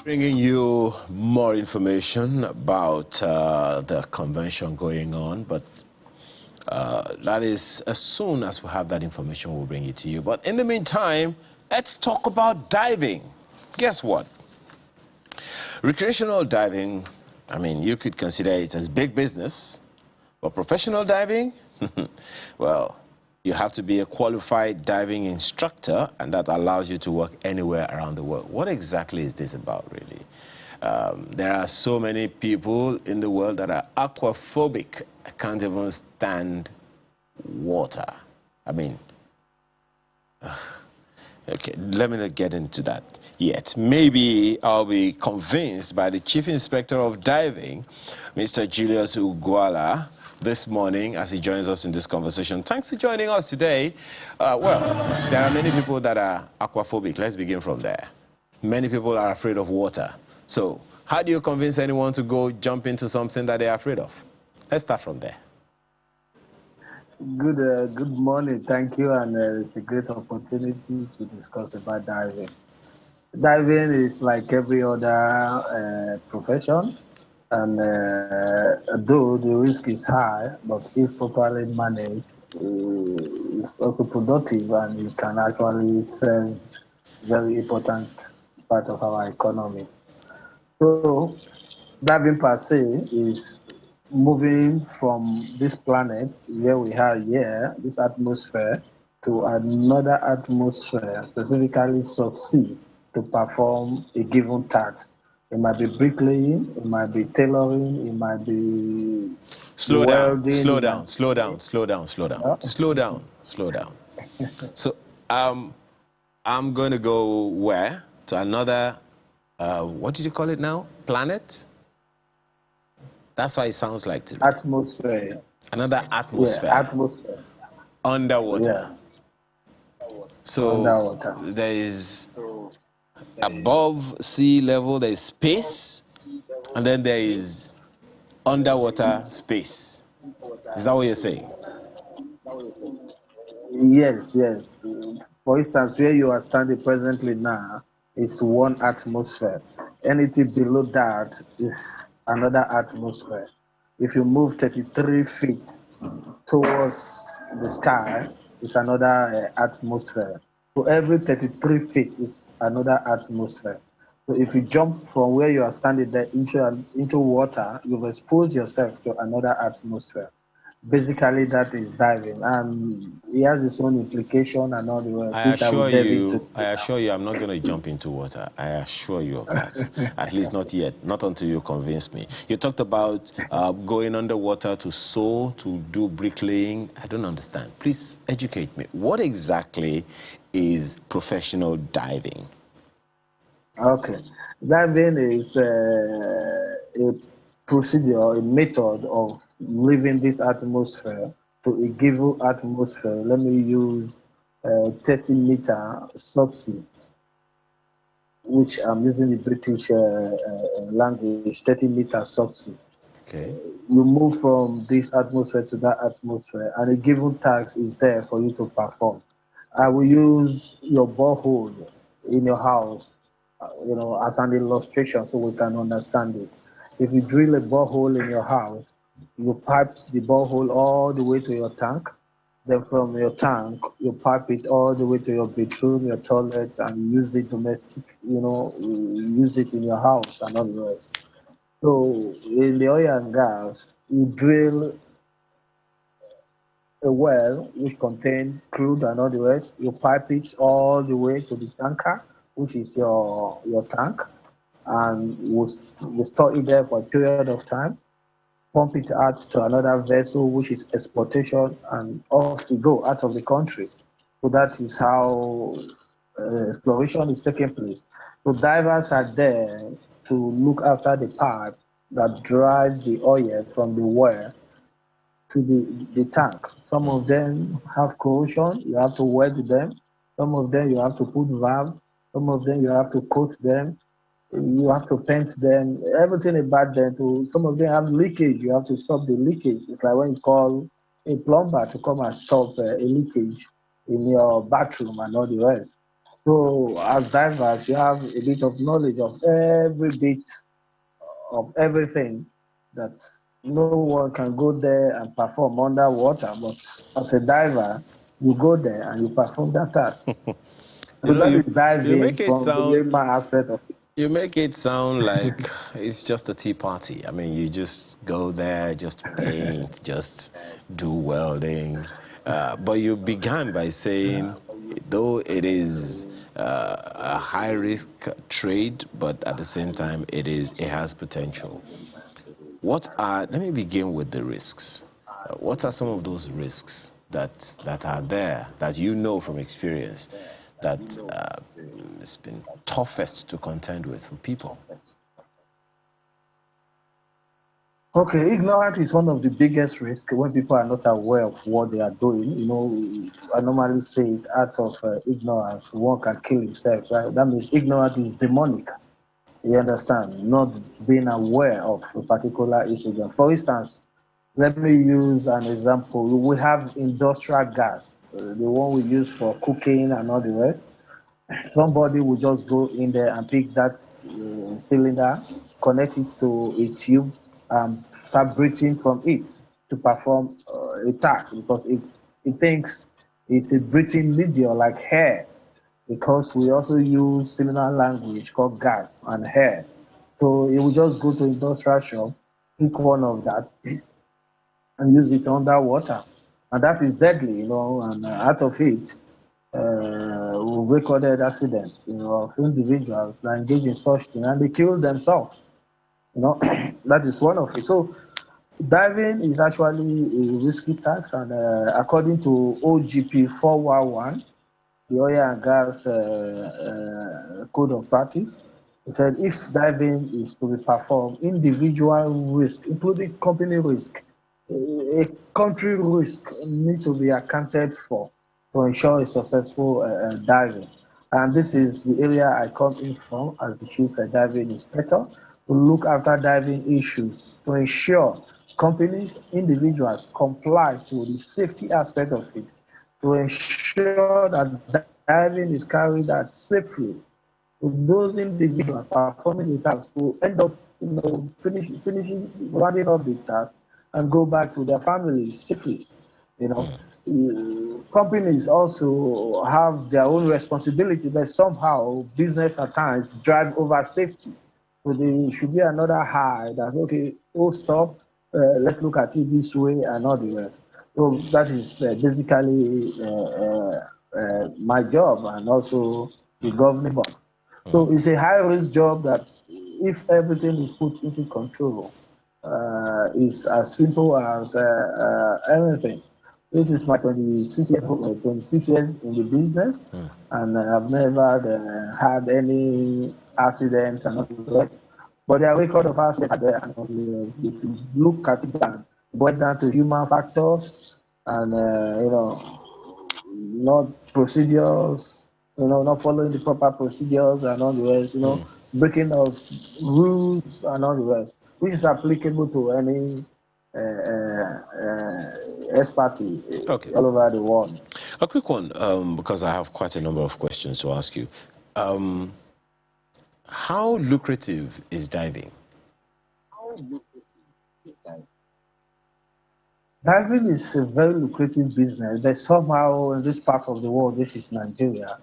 Bringing you more information about the convention going on, but that is as soon as we have that information, we'll bring it to you. But in the meantime, let's talk about diving. Guess what? Recreational diving, I mean, you could consider it as big business, but professional diving, well, you have to be a qualified diving instructor, and that allows you to work anywhere around the world. What exactly is this about, really? There are so many people in the world that are aquaphobic. I can't even stand water. I mean, okay, let me not get into that yet. Maybe I'll be convinced by the Chief Inspector of Diving, Mr. Julius Uguala, this morning as he joins us in this conversation. Thanks for joining us today. Well, there are many people that are aquaphobic. Let's begin from there. Many people are afraid of water. So how do you convince anyone to go jump into something that they're afraid of? Let's start from there. Good morning. Thank you, and it's a great opportunity to discuss about diving. Diving is like every other profession, and though the risk is high, but if properly managed, it's also productive, and it can actually serve very important part of our economy. So, diving per se is moving from this planet where we are here, this atmosphere, to another atmosphere, specifically subsea, to perform a given task. It might be bricklaying, it might be tailoring, it might be Slow down, welding. slow down, slow down, slow down, slow down, slow down, slow down. So I'm going to go where? To another, what did you call it now? Planet? That's what it sounds like to me. Atmosphere. Another atmosphere. Yeah, atmosphere. Underwater. Yeah. So Underwater. there is above sea level, there is space, and then there is underwater space. Is that what you're saying? Yes, yes. For instance, where you are standing presently now is one atmosphere. Anything below that is another atmosphere. If you move 33 feet towards the sky, it's another atmosphere. So every 33 feet is another atmosphere. So if you jump from where you are standing there into water, you've exposed yourself to another atmosphere. Basically, that is diving, and it has its own implication and all the rest, which I will delve into. I assure you, I'm not going to jump into water. I assure you of that. At least not yet. Not until you convince me. You talked about going underwater to sew, to do bricklaying. I don't understand. Please educate me. What exactly is professional diving? Okay, diving is a procedure, a method of leaving this atmosphere to a given atmosphere. Let me use 30-meter subsea, which I'm using the British language, 30-meter subsea. Okay. You move from this atmosphere to that atmosphere, and a given task is there for you to perform. I will use your borehole in your house, as an illustration so we can understand it. If you drill a borehole in your house, you pipe the borehole all the way to your tank. Then from your tank, you pipe it all the way to your bedroom, your toilet, and use the domestic, use it in your house and all the rest. So in the oil and gas, you drill a well which contains crude and all the rest. You pipe it all the way to the tanker, which is your tank, and we store it there for a period of time. Pump it out to another vessel, which is exportation, and off we go out of the country. So that is how exploration is taking place. So divers are there to look after the pipe that drive the oil from the well to the tank. Some of them have corrosion, you have to weld them. Some of them you have to put valve. Some of them you have to coat them. You have to paint them. Everything about them. Some of them have leakage. You have to stop the leakage. It's like when you call a plumber to come and stop a leakage in your bathroom and all the rest. So as divers, you have a bit of knowledge of every bit of everything that no one can go there and perform underwater. But as a diver, you go there and you perform that task. You So know, that you is you diving make it from the sound layman aspect of it. you make it sound like it's just a tea party. I mean, you just go there, just paint, just do welding. But you began by saying, though it is a high risk trade, but at the same time, it has potential. Let me begin with the risks. What are some of those risks that are there, that you know from experience, that it's been toughest to contend with for people? Okay, ignorance is one of the biggest risks when people are not aware of what they are doing. You know, I normally say it out of ignorance, one can kill himself, right? That means ignorance is demonic. You understand? Not being aware of a particular incident. For instance, let me use an example. We have industrial gas, the one we use for cooking and all the rest. Somebody will just go in there and pick that cylinder, connect it to a tube, and start breathing from it to perform a task because it thinks it's a breathing medium like air, because we also use similar language called gas and air. So it will just go to industrial shop, pick one of that, and use it underwater. And that is deadly, you know, and out of it, we recorded accidents, you know, of individuals that engage in such thing and they kill themselves. You know, that is one of it. So diving is actually a risky task, and according to OGP 411, the oil and gas code of practice, it said if diving is to be performed, individual risk, including company risk, a country risk, need to be accounted for to ensure a successful diving. And this is the area I come in from as the chief diving inspector, to look after diving issues to ensure companies, individuals comply to the safety aspect of it, to ensure that diving is carried out safely. So those individuals performing the task will end up, you know, finishing, rounding up the task and go back to their families safely. You know, companies also have their own responsibility, but somehow business at times drive over safety. So there should be another high that, okay, oh stop, let's look at it this way and all the rest. So that is basically my job, and also the governing body. So it's a high risk job that, if everything is put into control, it's as simple as anything. This is my 26 years in the business, and I've never had any accident and all that. But there are record of accidents there, and if you look at it and boil down to human factors, and you know, not procedures, you know, not following the proper procedures and all the rest, you know, breaking of rules and all the rest, which is applicable to any expertise Okay. all over the world. A quick one, because I have quite a number of questions to ask you. How lucrative is diving? Diving is a very lucrative business, but somehow in this part of the world, this is Nigeria,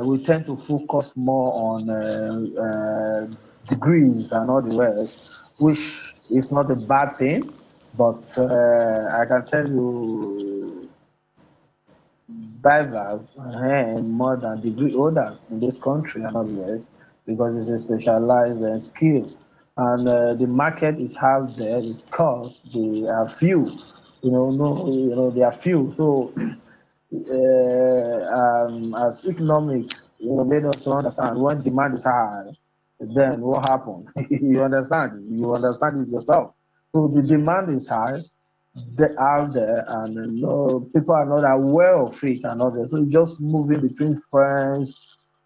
we tend to focus more on degrees and all the rest, which is not a bad thing. But I can tell you, divers earn more than degree holders in this country and all the rest, because it's a specialized skill. And the market is out there because they are few. You know, no, you know, they are few. So as economic, you know, made us understand when demand is high, then what happened? You understand it yourself. So the demand is high, they out there, and you know, people are not aware of it and all that. So it's just moving between friends,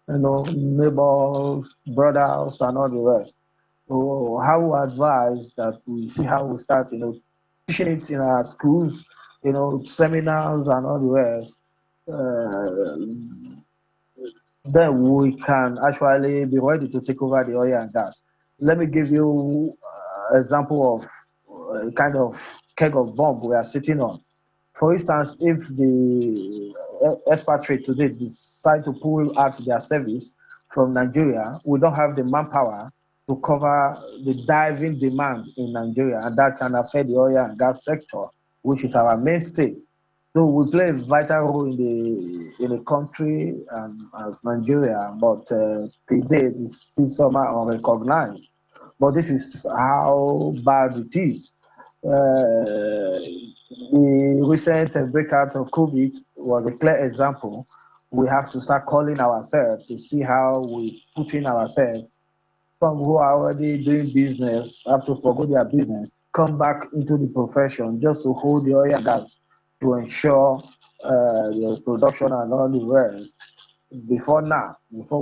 you know, neighbors, brothers, and all the rest. So how we advise that we see how we start, you know, teaching it in our schools, you know, seminars and all the rest. Uh, then we can actually be ready to take over the oil and gas. Let me give you an example of kind of keg of bomb we are sitting on. For instance, if the expatriate today decide to pull out their service from Nigeria, we don't have the manpower to cover the diving demand in Nigeria, and that can affect the oil and gas sector, which is our mainstay. So we play a vital role in the country as Nigeria, but today it's still somehow unrecognized. But this is how bad it is. The recent breakout of COVID was a clear example. We have to start calling ourselves to see how we put in ourselves. Some who are already doing business have to forgo their business, come back into the profession just to hold the oil and gas to ensure the production and all the rest. Before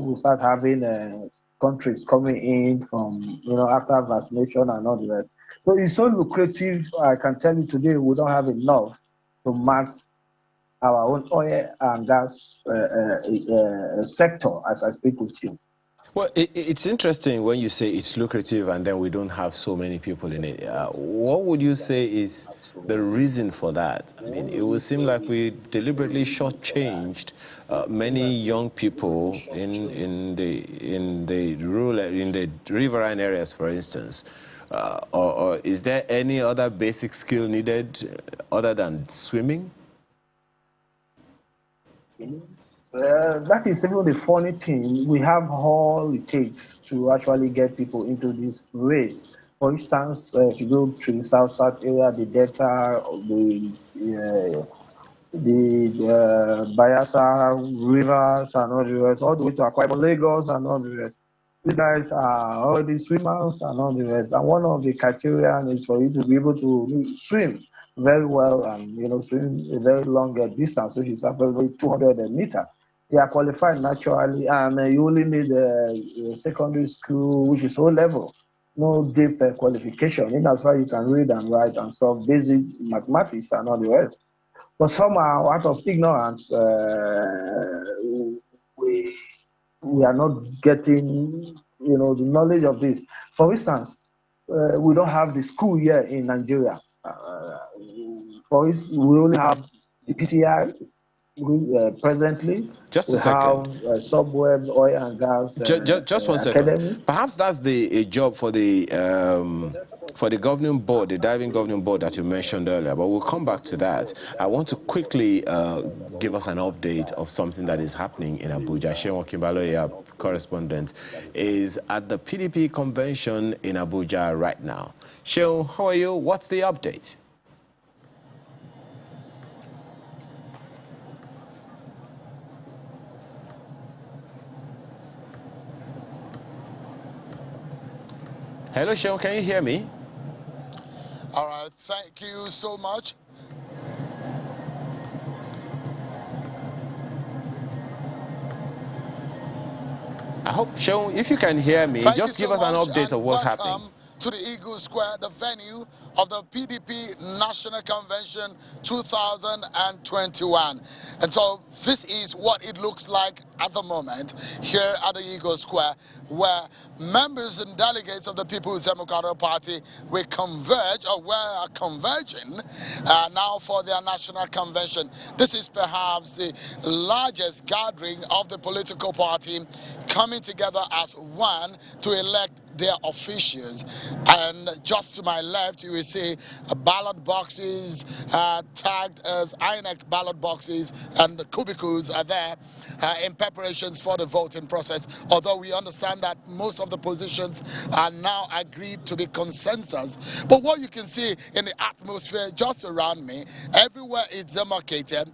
we start having countries coming in from after vaccination and all the rest. So it's so lucrative. I can tell you today we don't have enough to match our own oil and gas sector as I speak with you. Well, it's interesting when you say it's lucrative and then we don't have so many people in it. What would you say is the reason for that? I mean, it would seem like we deliberately shortchanged many young people in the rural, in the riverine areas, for instance. Or is there any other basic skill needed other than swimming? That is even the funny thing. We have all it takes to actually get people into this race. For instance, if you go to the south area, the Delta, the Bayelsa rivers and all the rest, all the way to Akwa Ibom, Lagos and all the rest. These guys are already swimmers and all the rest. And one of the criteria is for you to be able to swim very well and swim a very long distance, which is approximately 200 meters. They are qualified naturally, and you only need a secondary school, which is O level, no deep qualification. And that's why you can read and write and solve basic mathematics and all the rest. But somehow, out of ignorance, we are not getting, the knowledge of this. For instance, we don't have the school here in Nigeria. For instance, we only have the PTI presently. Just a we second. have Subweb Oil and Gas Just 1 second. Academy. Perhaps that's a job for the governing board, the diving governing board that you mentioned earlier, but we'll come back to that. I want to quickly give us an update of something that is happening in Abuja. Sheon Kimbaloya, correspondent, is at the PDP convention in Abuja right now. Sheon, how are you? What's the update? Hello, Sheon, can you hear me? All right, thank you so much. I hope, Sheon, if you can hear me, just give us an update of what's happening. To the Eagle Square, the venue of the PDP National Convention 2021. And so this is what it looks like at the moment here at the Eagle Square, where members and delegates of the People's Democratic Party will converge, or were converging now for their national convention. This is perhaps the largest gathering of the political party coming together as one to elect their officials. And just to my left, you will see ballot boxes tagged as INEC ballot boxes, and the cubicles are there in preparations for the voting process. Although we understand that most of the positions are now agreed to be consensus. But what you can see in the atmosphere just around me, everywhere it's demarcated.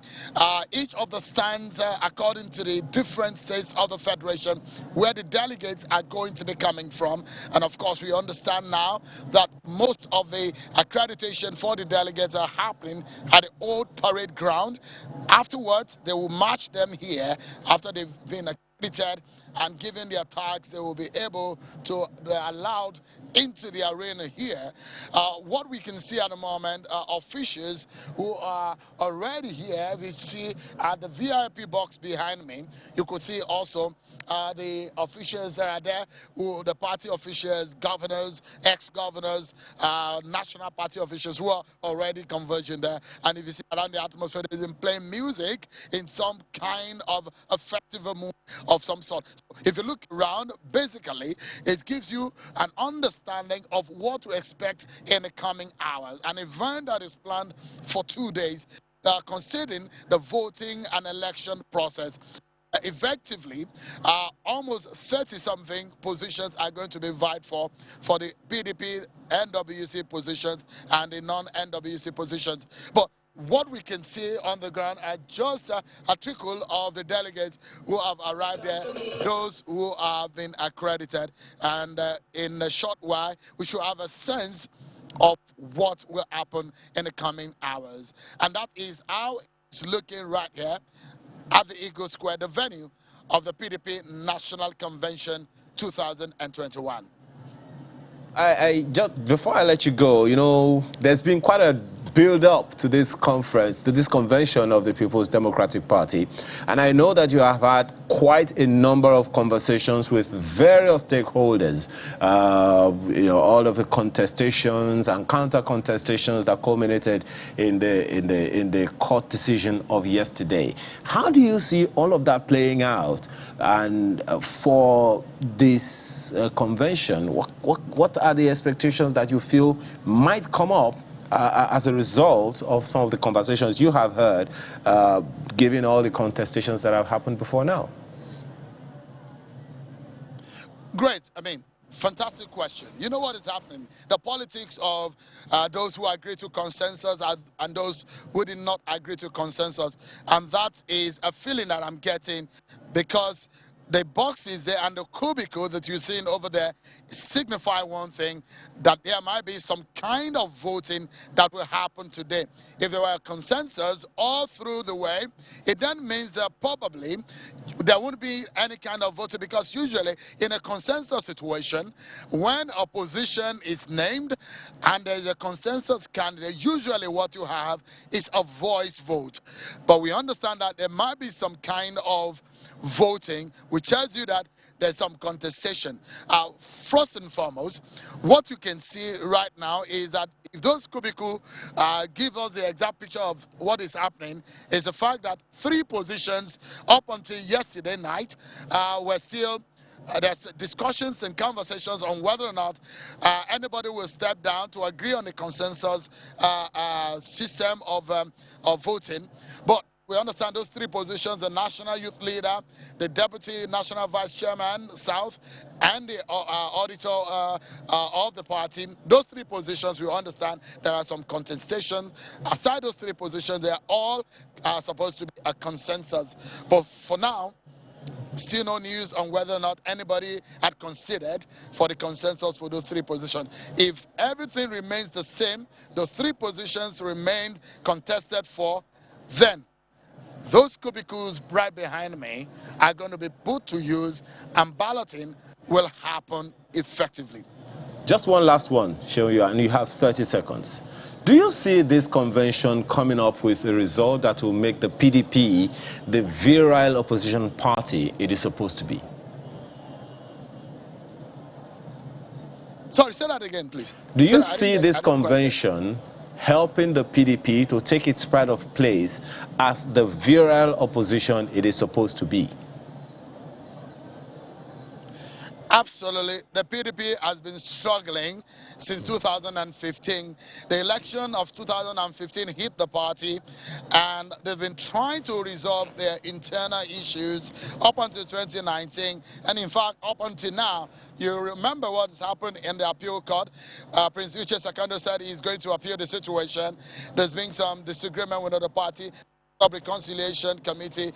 Each of the stands, according to the different states of the Federation, where the delegates are going to be coming from. And of course, we understand now that most of the accreditation for the delegates are happening at the old parade ground. Afterwards, they will march them here after they've been accredited and given their tags. They will be able to be allowed into the arena here. What we can see at the moment, officials who are already here. We see the VIP box behind me. You could see also the officials that are there, the party officials, governors, ex-governors, national party officials who are already converging there. And if you see around the atmosphere, they've been playing music in some kind of effective mood of some sort. So if you look around, basically, it gives you an understanding of what to expect in the coming hours. An event that is planned for 2 days, considering the voting and election process. Effectively, almost 30-something positions are going to be vied for the PDP NWC positions and the non-NWC positions. But what we can see on the ground are just a trickle of the delegates who have arrived there, those who have been accredited. And in a short while, we should have a sense of what will happen in the coming hours. And that is how it's looking right here at the Eagle Square, the venue of the PDP National Convention 2021. I just, before I let you go, you know, there's been quite a build up to this conference, to this convention of the People's Democratic Party. And I know that you have had quite a number of conversations with various stakeholders, you know, all of the contestations and counter contestations that culminated in the court decision of yesterday. How do you see all of that playing out? And for this convention, what are the expectations that you feel might come up as a result of some of the conversations you have heard, given all the contestations that have happened before now? Great. I mean, fantastic question. You know what is happening? The politics of those who agree to consensus and those who did not agree to consensus. And that is a feeling that I'm getting, because the boxes there and the cubicle that you're seeing over there signify one thing, that there might be some kind of voting that will happen today. If there were a consensus all through the way, it then means that probably there won't be any kind of voting, because usually in a consensus situation, when opposition is named and there's a consensus candidate, usually what you have is a voice vote. But we understand that there might be some kind of voting, which tells you that there's some contestation. First and foremost, what you can see right now is that if those cubicles give us the exact picture of what is happening, is the fact that 3 positions up until yesterday night were still there's discussions and conversations on whether or not anybody will step down to agree on the consensus system of voting. But we understand those 3 positions: the national youth leader, the deputy national vice chairman, South, and the auditor of the party. Those 3 positions, we understand there are some contestations. Aside those 3 positions, they are all supposed to be a consensus. But for now, still no news on whether or not anybody had considered for the consensus for those 3 positions. If everything remains the same, those 3 positions remained contested for, then those cubicles right behind me are going to be put to use, and balloting will happen effectively. Just one last one, Seun, and you have 30 seconds. Do you see this convention coming up with a result that will make the PDP the virile opposition party it is supposed to be? Sorry, say that again, please. Do you see this convention helping the PDP to take its pride of place as the virile opposition it is supposed to be? Absolutely. The PDP has been struggling since 2015. The election of 2015 hit the party, and they've been trying to resolve their internal issues up until 2019. And in fact, up until now, you remember what's happened in the appeal court. Prince Uche Secondos said he's going to appeal the situation. There's been some disagreement with the party. Reconciliation Committee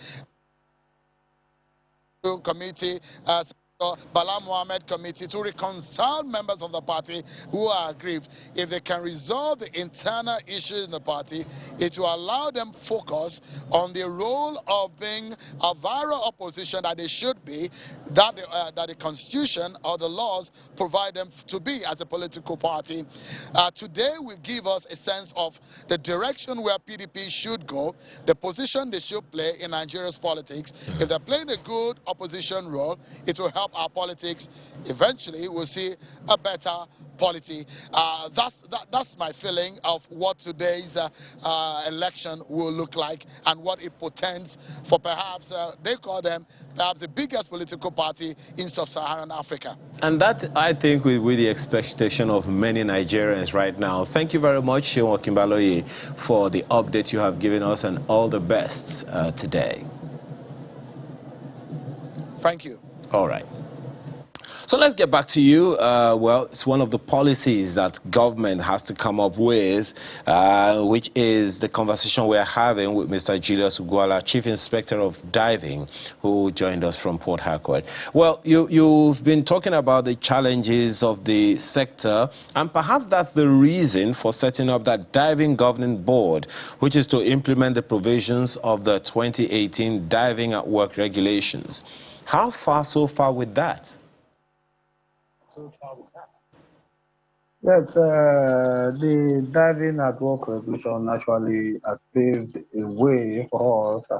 Bala Mohammed committee to reconcile members of the party who are aggrieved. If they can resolve the internal issues in the party, it will allow them focus on the role of being a viral opposition that they should be, that the constitution or the laws provide them to be as a political party. Today will give us a sense of the direction where PDP should go, the position they should play in Nigeria's politics. If they're playing a good opposition role, it will help our politics. Eventually, we'll see a better polity. That's my feeling of what today's election will look like and what it portends for perhaps, they call them perhaps the biggest political party in sub-Saharan Africa. And that, I think, will be the expectation of many Nigerians right now. Thank you very much, Seun Okinbaloye, for the update you have given us, and all the best today. Thank you. All right. So let's get back to you. Well, it's one of the policies that government has to come up with, which is the conversation we're having with Mr. Julius Ugwala, Chief Inspector of Diving, who joined us from Port Harcourt. Well, you've been talking about the challenges of the sector, and perhaps that's the reason for setting up that Diving Governing Board, which is to implement the provisions of the 2018 Diving at Work regulations. How far so far with that? Yes, the diving at work regulation actually has paved a way for us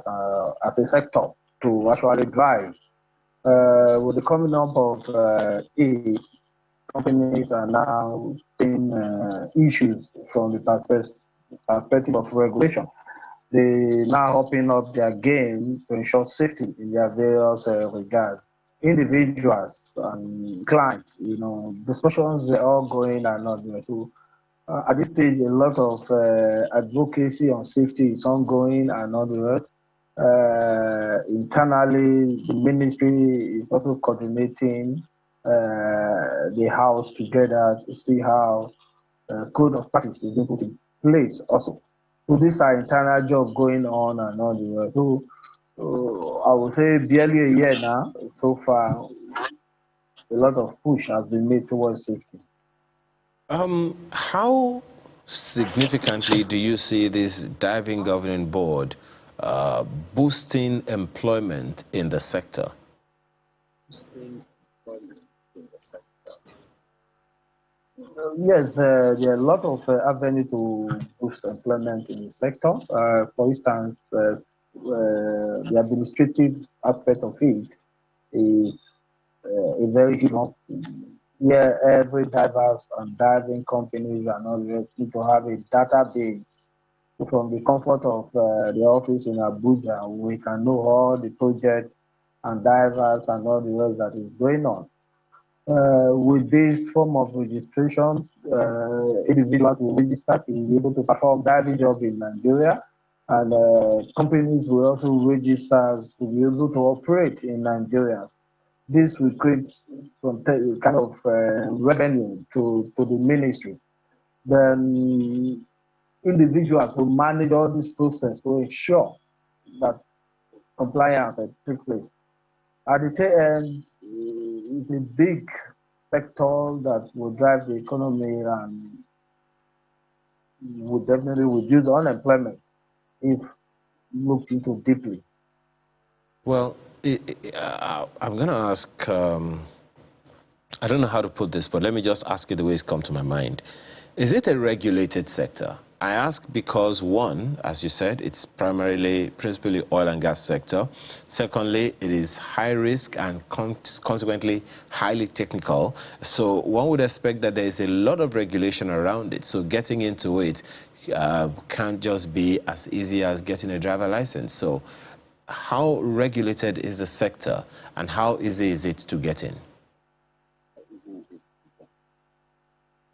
as a sector to actually drive. With the coming up of it, companies are now seeing issues from the perspective of regulation. They now open up their game to ensure safety in their various regards. Individuals and clients, discussions are all going and not there. So at this stage, a lot of advocacy on safety is ongoing and not the rest. Internally, the ministry is also coordinating the house together to see how code of practice is being put in place also. So these are internal jobs going on and on the rest. So I would say barely a year now. So far, a lot of push has been made towards safety. How significantly do you see this Diving Governing Board boosting employment in the sector? Yes, there are a lot of avenues to boost employment in the sector. For instance, the administrative aspect of it is a very huge one. Where every divers and diving companies and all need to have a database. So from the comfort of the office in Abuja, we can know all the projects and divers and all the rest that is going on. With this form of registration, individuals will register to be able to perform diving job in Nigeria, and companies will also register to be able to operate in Nigeria. This will create some kind of revenue to the ministry. Then individuals will manage all this process to ensure that compliance takes place. At the tail end, it's a big sector that will drive the economy and will definitely reduce unemployment if looked into deeply. Well, I'm going to ask, I don't know how to put this, but let me just ask it the way it's come to my mind. Is it a regulated sector? I ask because, one, as you said, it's principally oil and gas sector. Secondly, it is high risk and consequently highly technical. So one would expect that there is a lot of regulation around it. So getting into it can't just be as easy as getting a driver license. So how regulated is the sector and how easy is it to get in?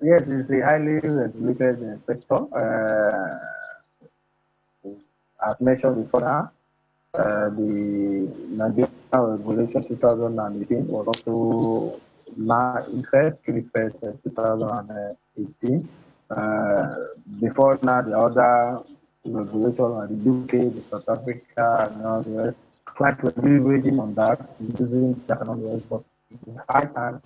Yes, it's a highly regulated sector. As mentioned before now, the Nigerian Regulation 2018 was also now in effect, 2018. Before now, the other regulations like the UK, the South Africa, and all the rest, quite really raging on that, using that and all the rest. But high time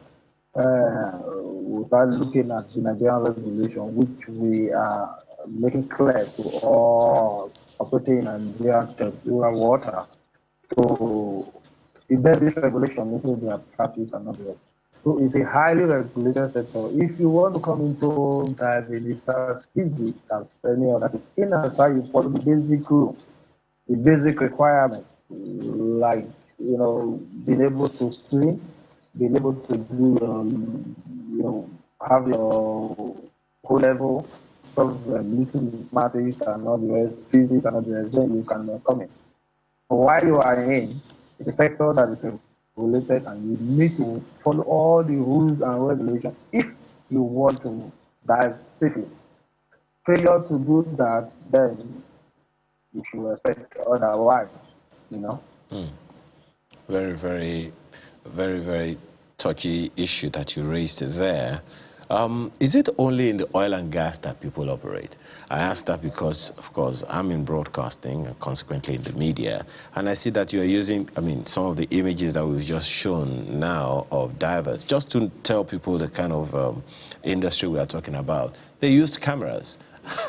we start looking at the Nigerian regulation, which we are making clear to all operating in Nigerian territorial water. So embed this regulation into their practice and others. So it's a highly regulated sector. If you want to come into diving, it's as easy as any other. In as far you follow the basic rule, the basic requirements, like being able to swim, being able to do have your whole level of little mathematics and all the rest, physics and all the rest, then you can come in. But while you are in, it's a sector that is regulated and you need to follow all the rules and regulations if you want to dive safely. Failure to do that, then you should expect otherwise, Very, very, very, very touchy issue that you raised there. Is it only in the oil and gas that people operate? I ask that because, of course, I'm in broadcasting and consequently in the media, and I see that you're using, some of the images that we've just shown now of divers, just to tell people the kind of industry we are talking about. They used cameras.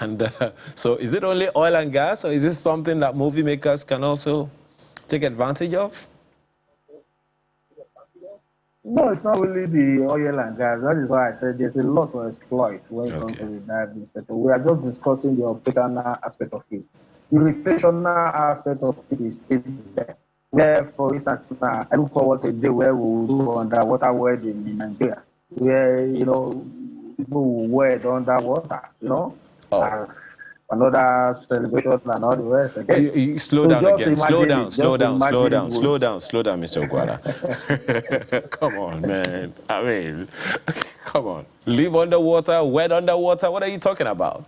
And so is it only oil and gas, or is this something that movie makers can also take advantage of? No, it's not really the oil and gas. That is why I said there's a lot to exploit when it comes to the diving sector. We are just discussing the operational aspect of it. The recreational aspect of it is still there. Where, for instance, I look forward to a day where we will do underwater wedding in Nigeria, where, people will wed underwater, as another celebration and all the rest. You slow down again. Slow down, Mr. Ogwala. Come on, man. Come on. Live underwater, wet underwater. What are you talking about?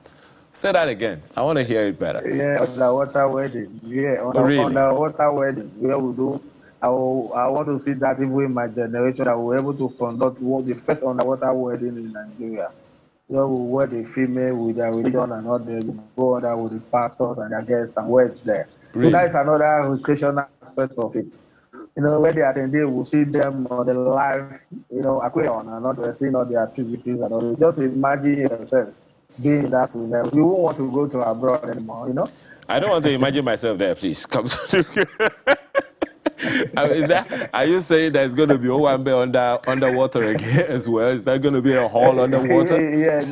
Say that again. I want to hear it better. Yeah, underwater wedding. Yeah, really? Underwater wedding. Where we do. I want to see that even in my generation, that we're able to conduct the first underwater wedding in Nigeria. Where we wed the female with their religion and all the go under with the pastors and their guests and wed there. Really? So that is another recreational aspect of it. When they attend, we'll see them on the live, aquarium and all the seeing all the activities and all. Just imagine yourself being that. You won't want to go to abroad anymore, I don't want to imagine myself there, please. Come. Are you saying there's going to be Owambe underwater again as well? Is that going to be a hall underwater? Yeah,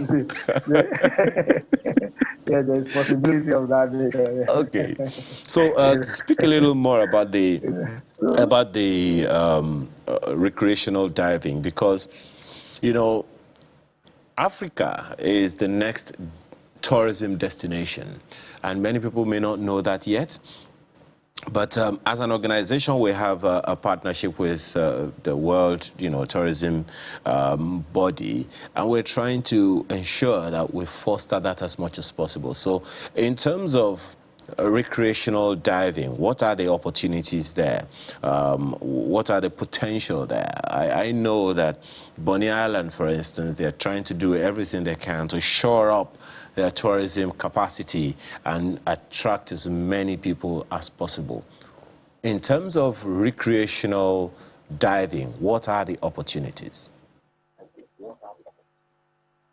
yeah, there's possibility of that. Okay, so speak a little more about the recreational diving, because Africa is the next tourism destination, and many people may not know that yet. But as an organization, we have a partnership with the World, Tourism body, and we're trying to ensure that we foster that as much as possible. So, in terms of recreational diving, what are the opportunities there? What are the potential there? I know that Bonny Island, for instance, they're trying to do everything they can to shore up their tourism capacity and attract as many people as possible. In terms of recreational diving, what are the opportunities?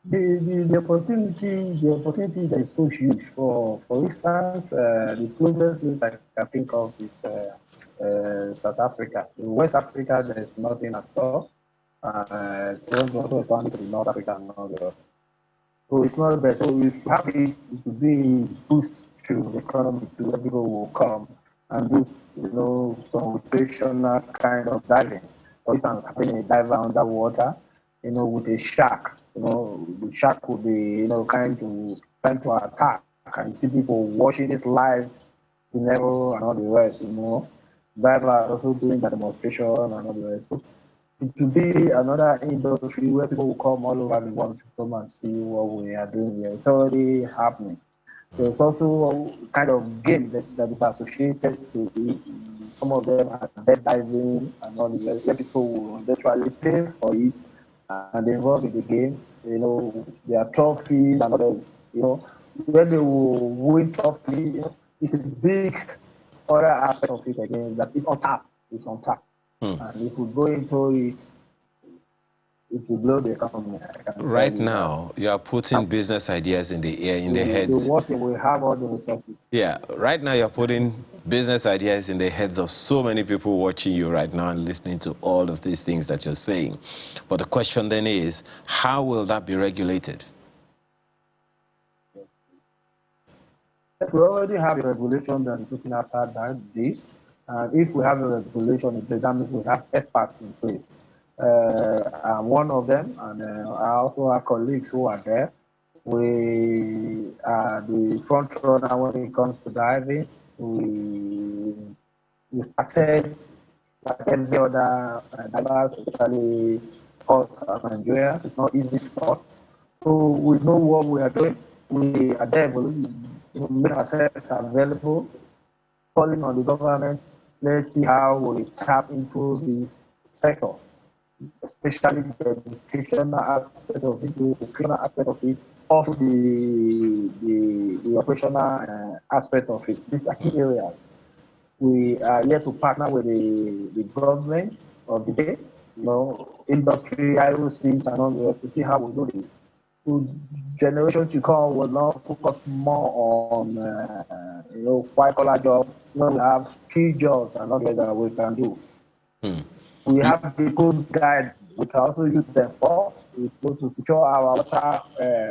The opportunity that is so huge. For instance, the closest place I can think of is South Africa. In West Africa, there is nothing at all. Also expanding to North Africa and all the rest. So it's not bad. So we have it to be boost to the economy, to where people will come and do, some recreational kind of diving. For instance, having a diver underwater, with a shark. The shark will be, trying to attack, and you see people watching this live, and all the rest. Divers also doing that demonstration and all the rest. So to be another industry where people will come all over the world to come and see what we are doing here. It's already happening. So it's also a kind of game that is associated to it. Some of them are dead diving and all the rest. People will literally pay for it and they involved in the game. Their trophies and others, when they will win trophy, it's a big other aspect of it again that is on tap. It's on tap. And if we go into it, it will blow the economy. I can Right tell you now, you are putting business ideas in the air, in the that. The heads. worst thing, we have all the resources. Yeah, right now you're putting business ideas in the heads of so many people watching you right now and listening to all of these things that you're saying. But the question then is, how will that be regulated? We already have a regulation that is looking after this. And if we have a regulation in place, that means we have experts in place. I'm one of them, and I also have colleagues who are there. We are the front runner when it comes to diving. We started like every other divers, especially us as Nigeria. It's not easy for us. So we know what we are doing. We are there. We make ourselves available, calling on the government. Let's see how we tap into this sector, especially the educational aspect of it, the educational aspect of it, also the operational aspect of it. These are key areas. We are here to partner with the government of the day, industry, IOCs, and all the rest to see how we do this. So generation to come will now focus more on, white collar jobs. We have skill jobs and all that we can do. We have the coast guides. We can also use them for to secure our water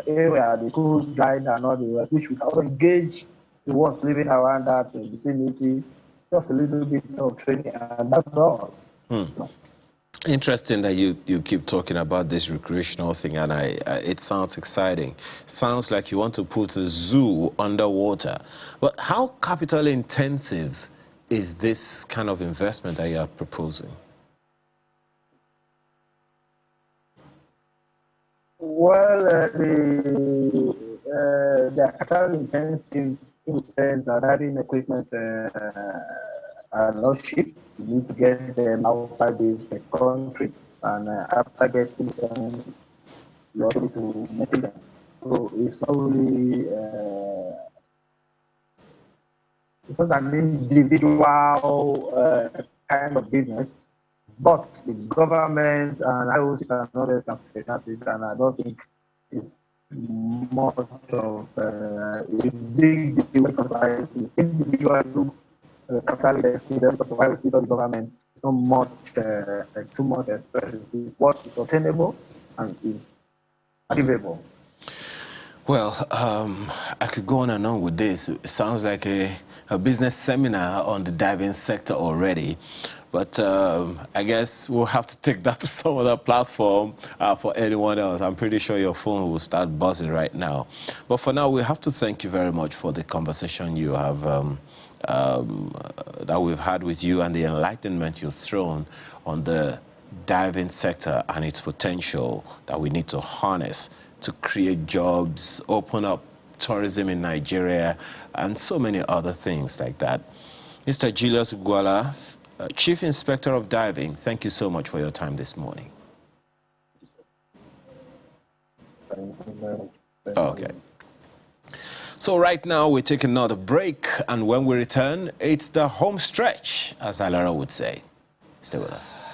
area, the coast guide and all the rest, which we can also engage the ones living around that vicinity. Just a little bit of training, and that's all. Interesting that you keep talking about this recreational thing, and it sounds exciting. Sounds like you want to put a zoo underwater. But how capital intensive is this kind of investment that you are proposing? Well, the capital intensive in the sense that having equipment are not cheap. You need to get them outside this country, and after getting them, you're able to make them. So it's only it's not an individual kind of business, but the government and IOC and others can finance it, and I don't think it's much of a big deal because individual groups capital investment because why we see the government is not much too much expensive. It's what is sustainable and is achievable. Well, I could go on and on with this. It sounds like a business seminar on the diving sector already. But I guess we'll have to take that to some other platform for anyone else. I'm pretty sure your phone will start buzzing right now. But for now, we have to thank you very much for the conversation you have that we've had with you and the enlightenment you've thrown on the diving sector and its potential that we need to harness to create jobs, open up tourism in Nigeria, and so many other things like that. Mr. Julius Ugwuala, Chief Inspector of Diving, thank you so much for your time this morning. Okay. So right now, we take another break, and when we return, it's the home stretch, as Alara would say. Stay with us.